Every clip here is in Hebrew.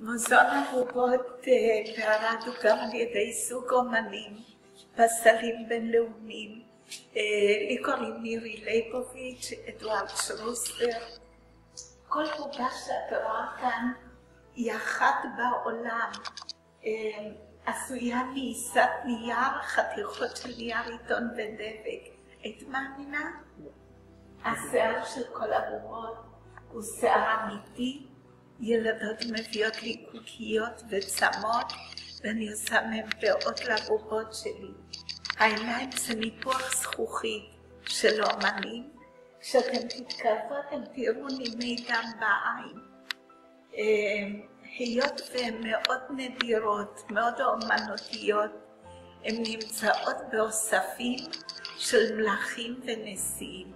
מוזיאון הבובות בערד הוקם על ידי סוג אומנים, פסלים בינלאומיים. לי קוראים מירי ליבוביץ', אדוארד שרוסטר. כל בובה שאת רואה כאן היא אחת בעולם, עשויה מעיסת נייר, חתיכות של נייר עיתון ודבק. היית מאמינה? השיער של כל הבובות הוא שיער אמיתי. ילדות מביאות לי קוקיות וצמות, ואני עושה מהם פאות לבובות שלי. העיניים זה ניפוח זכוכית של אומנים. כשאתם תתקרבו אתם תראו נימי דם בעין. היות והן מאוד נדירות, מאוד אומנותיות, הן נמצאות באוספים של מלכים ונשיאים.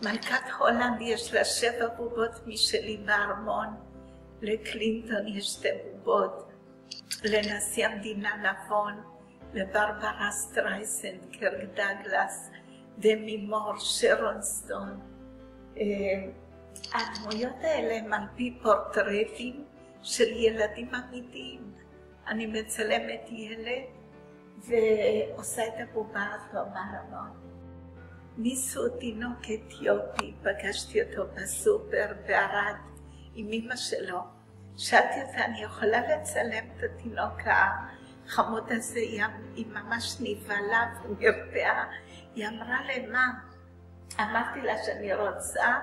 מלכת הולנד יש לה 7 בובות משלי בארמון, לקלינטון יש 2 בובות, לנשיא המדינה נבון, לברברה סטרייסנד, קרק דגלס, דמי מור, שרון סטון. הדמויות האלה הם על פי פורטרטים של ילדים אמיתיים. אני מצלמת ילד ועושה את הבובה הזו מהרמון. ניסו תינוק אתיופי, פגשתי אותו בסופר בערד עם אמא שלו. שאלתי אותה, אני יכולה לצלם את התינוק החמוד הזה? היא ממש נבהלה ונרתעה. היא אמרה למה? אמרתי לה שאני רוצה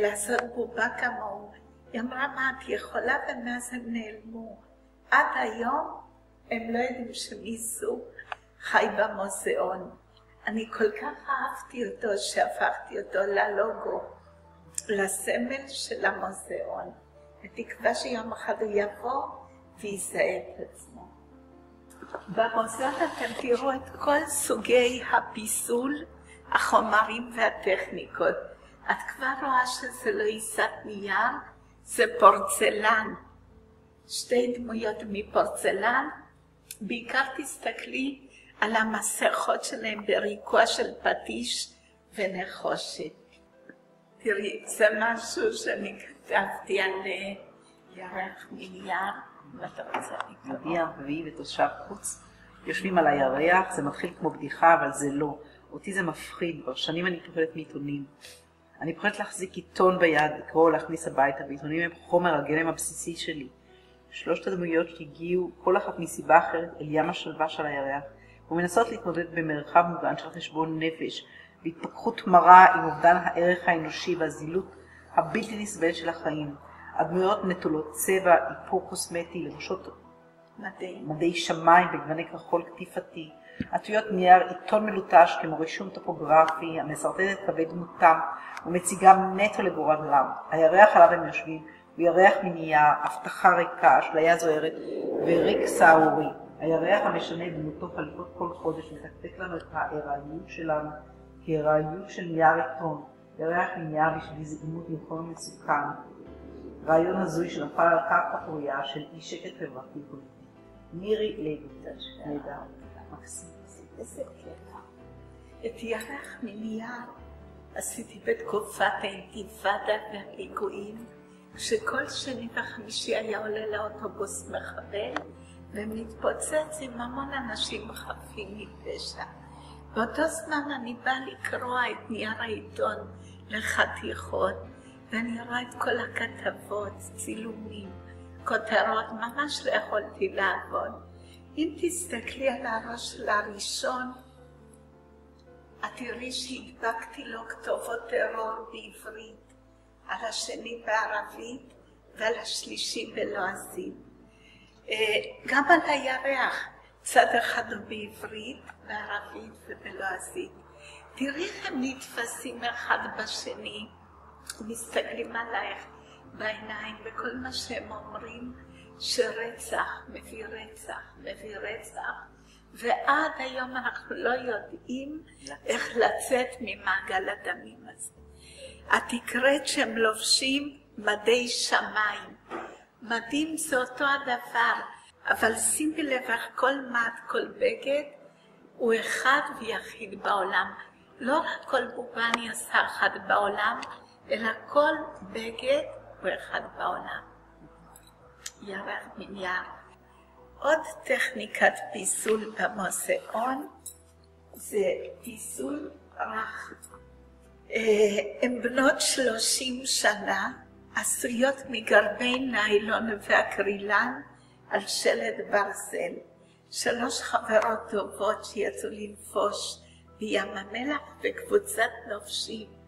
לעשות בובה כמוהו. היא אמרה, מה את יכולה? ומאז הם נעלמו. עד היום הם לא יודעים שמישהו חי במוזיאון. אני כל כך אהבתי אותו שהפכתי אותו ללוגו, לסמל של המוזיאון. בתקווה שיום אחד הוא יבוא ויזהה את עצמו. במוזיאון אתם תראו את כל סוגי הפיסול, החומרים והטכניקות. את כבר רואה שזה לא עיסת נייר, זה פורצלן. 2 דמויות מפורצלן. בעיקר תסתכלי על המסכות שלהם בריקוע של פטיש ונחושת. תראי, זה משהו שאני כתבתי על ירח מנייר, ואתה רוצה לקרוא. מגיע רביעי ותושב חוץ, יושבים על הירח, זה מתחיל כמו בדיחה, אבל זה לא. אותי זה מפחיד, כבר שנים אני פוחדת מעיתונים. אני פוחדת להחזיק עיתון ביד, לקרוא או להכניס הביתה, ועיתונים הם חומר הגלם הבסיסי שלי. 3 הדמויות שהגיעו, כל אחת מסיבה אחרת, אל ים השלווה של הירח, ומנסות להתמודד במרחב מוגן של חשבון נפש, בהתפכחות מרה עם אובדן הערך האנושי והזילות הבלתי נסבל של החיים. הדמויות נטולות צבע, איפור קוסמטי, לבושות מדי שמיים בגווני כחול קטיפתי, עטויות נייר, עיתון מלוטש כמו רישום טופוגרפי, המסרטט את קווי דמותם ומציגם נטו לגורלם. הירח עליו הם יושבים הוא ירח מנייר, הבטחה ריקה, אשליה זוהרת וריק סעורי. הירח המשנה דמותו חליפות כל חודש מתקתק לנו את ההיראיות שלנו כהיראיות של נייר עיתון. ירח מנייר בשבילי זה אימות עם מסוכן. רעיון הזוי שנפל על קרקע פוריה של אי שקט חברתי פוליטי. מירי ליבוביץ', נהדר, מקסים. איזה כיף. את ירח מנייר עשיתי בתקופת האינתיפאדה והפיגועים, כשכל שני וחמישי היה עולה לאוטובוס מחבל, ומתפוצץ עם המון אנשים חפים מפשע. באותו זמן אני באה לקרוא את נייר העיתון לחתיכות, ואני רואה את כל הכתבות, צילומים, כותרות, ממש לא יכולתי לעבוד. אם תסתכלי על הראש של הראשון, את תראי שהדבקתי לו כתובות טרור בעברית, על השני בערבית ועל השלישי בלועזית. גם על הירח, צד אחד הוא בעברית, בערבית ובלועזית. תראי איך הם נתפסים אחד בשני, מסתכלים עלייך בעיניים, וכל מה שהם אומרים שרצח מביא רצח, מביא רצח, ועד היום אנחנו לא יודעים איך לצאת ממעגל הדמים הזה. את תקראת שהם לובשים מדי שמיים. מדים זה אותו הדבר, אבל שימי לב איך כל מד, כל בגד הוא אחד ויחיד בעולם. לא רק כל בובה אני עושה אחד בעולם, אלא כל בגד הוא אחד בעולם. ירח מנייר. עוד טכניקת פיסול במוזיאון זה פיסול רך. הן בנות 30 שנה, עשויות מגרבי ניילון ואקרילן על שלד ברזל. 3 חברות טובות שיצאו לנפוש בים המלח וקבוצת לובשים